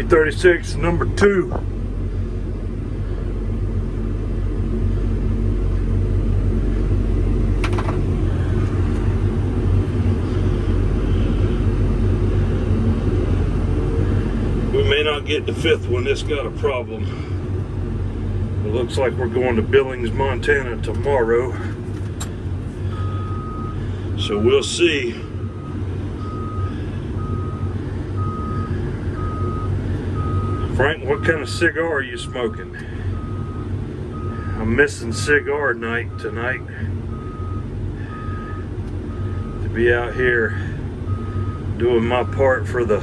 336, number 2. We may not get the 5th one. It's got a problem. It looks like we're going to Billings, Montana tomorrow. So we'll see. Frank, what kind of cigar are you smoking? I'm missing cigar night tonight. To be out here doing my part for the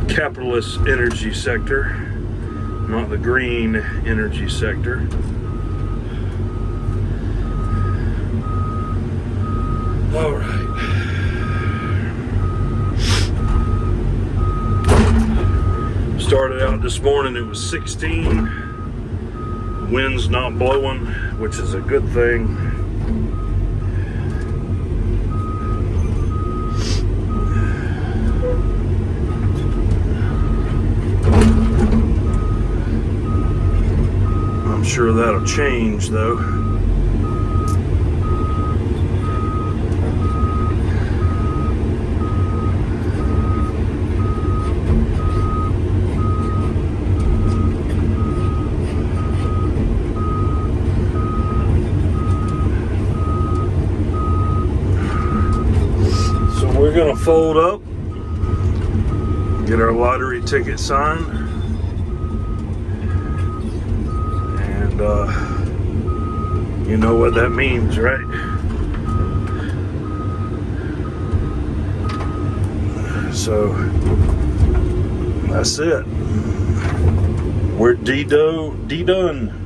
capitalist energy sector, not the green energy sector. All right. Started out this morning, it was 16. Wind's not blowing, which is a good thing. I'm sure that'll change though. We're gonna fold up, get our lottery ticket signed, and you know what that means, right? So that's it. We're D-done.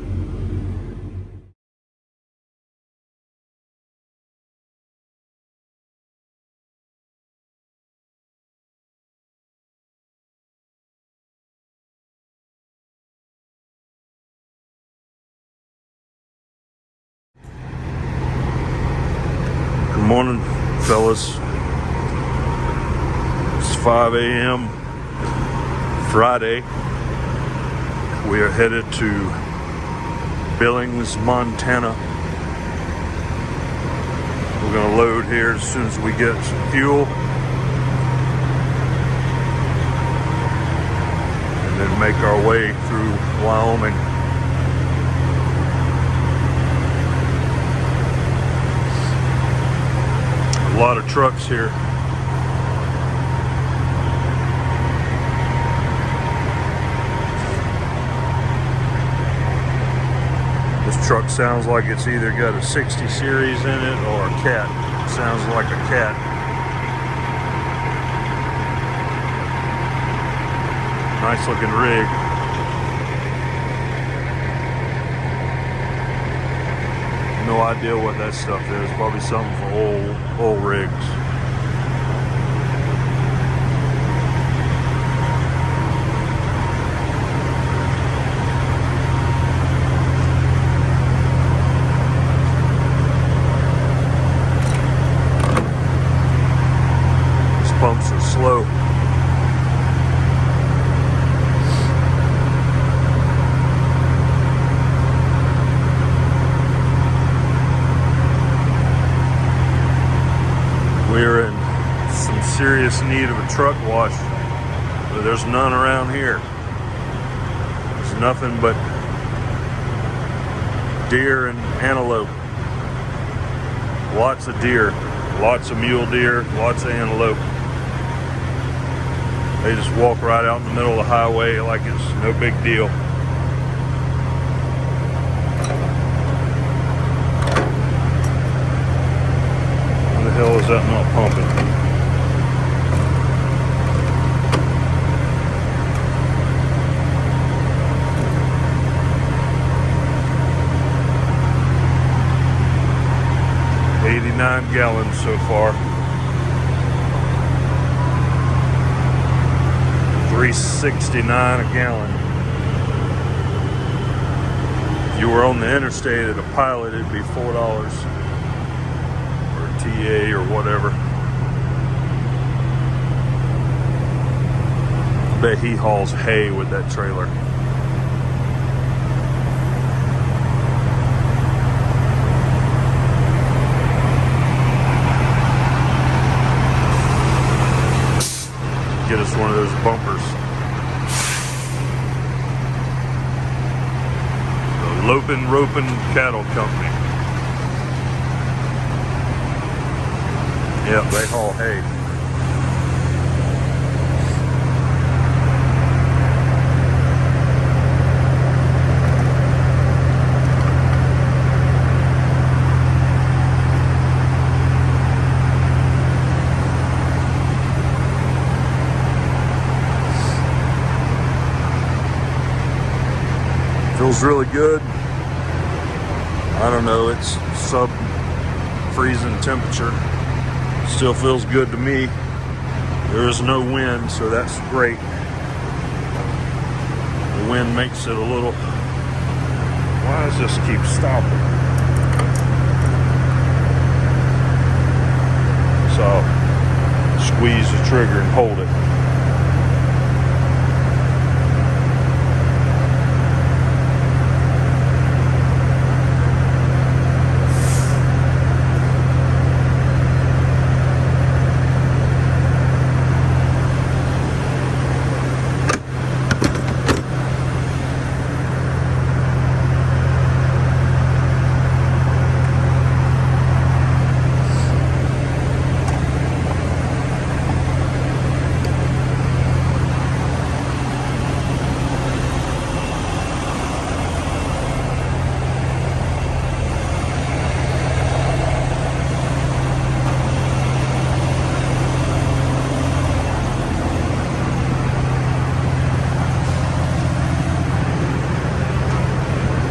Good morning, fellas. It's 5 a.m. Friday. We are headed to Billings, Montana. We're gonna load here as soon as we get some fuel, and then make our way through Wyoming. A lot of trucks here. This truck sounds like it's either got a 60 series in it or a cat. It sounds like a cat. Nice looking rig. No idea what that stuff is. Probably something for old rigs. These pumps are slow. We're in some serious need of a truck wash, but there's none around here. There's nothing but deer and antelope. Lots of deer, lots of mule deer, lots of antelope. They just walk right out in the middle of the highway like it's no big deal. The hell is that not pumping? $89 gallons so far. $3.69 a gallon. If you were on the interstate at a pilot, it'd be $4. TA or whatever. bet he hauls hay with that trailer. Get us one of those bumpers. The Lopin Ropin Cattle Company. Yep, they haul hay. Feels really good. I don't know, it's sub-freezing temperature. Still feels good to me. There is no wind, so that's great. The wind makes it a little... Why does this keep stopping? So, squeeze the trigger and hold it.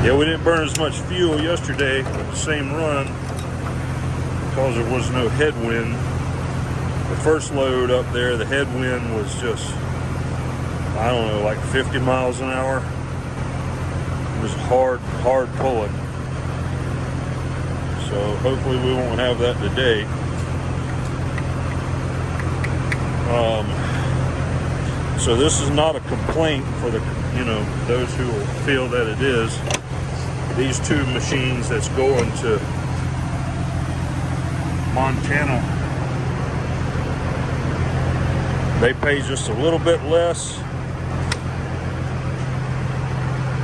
Yeah, we didn't burn as much fuel yesterday with the same run because there was no headwind. The first load up there, the headwind was just, I don't know, like 50 miles an hour. It was hard pulling. So hopefully we won't have that today. So this is not a complaint for the, those who will feel that it is. These two machines that's going to Montana, they pay just a little bit less.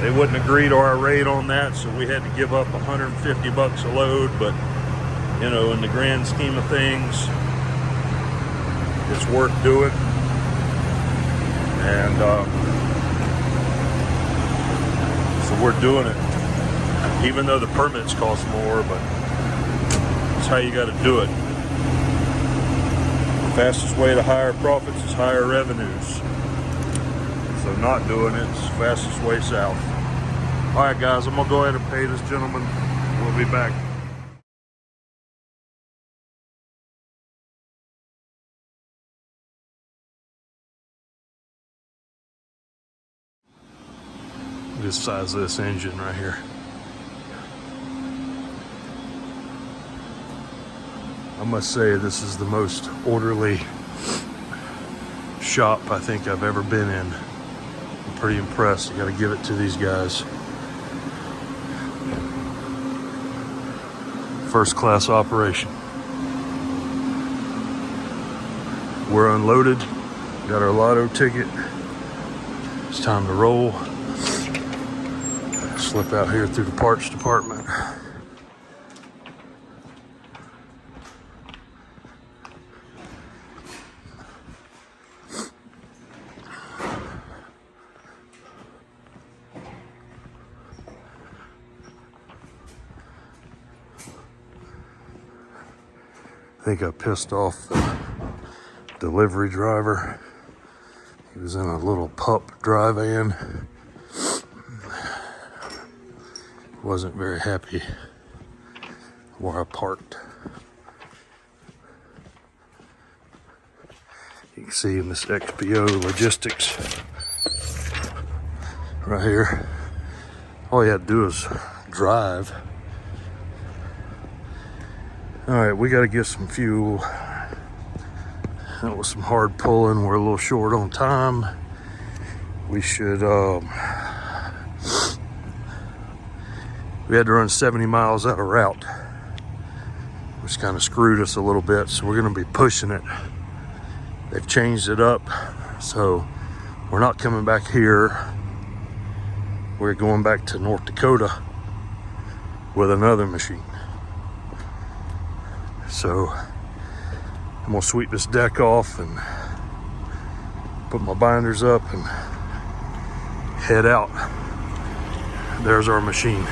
They wouldn't agree to our rate on that, so we had to give up 150 bucks a load, but in the grand scheme of things, it's worth doing. And so we're doing it. Even though the permits cost more, but it's how you got to do it. The fastest way to higher profits is higher revenues. So not doing it is the fastest way south. All right, guys, I'm going to go ahead and pay this gentleman. We'll be back. This size of this engine right here. I must say this is the most orderly shop I think I've ever been in. I'm pretty impressed. I gotta give it to these guys. First class operation. We're unloaded, got our lotto ticket. It's time to roll. Slip out here through the parts department. I think I pissed off the delivery driver. He was in a little pup dry van. Wasn't very happy where I parked. You can see in this XPO Logistics right here. All you had to do is drive. All right, we got to get some fuel. That was some hard pulling. We're a little short on time. we should, we had to run 70 miles out of route, which kind of screwed us a little bit. So we're gonna be pushing it. They've changed it up. So we're not coming back here. We're going back to North Dakota with another machine. So I'm gonna sweep this deck off and put my binders up and head out. There's our machine.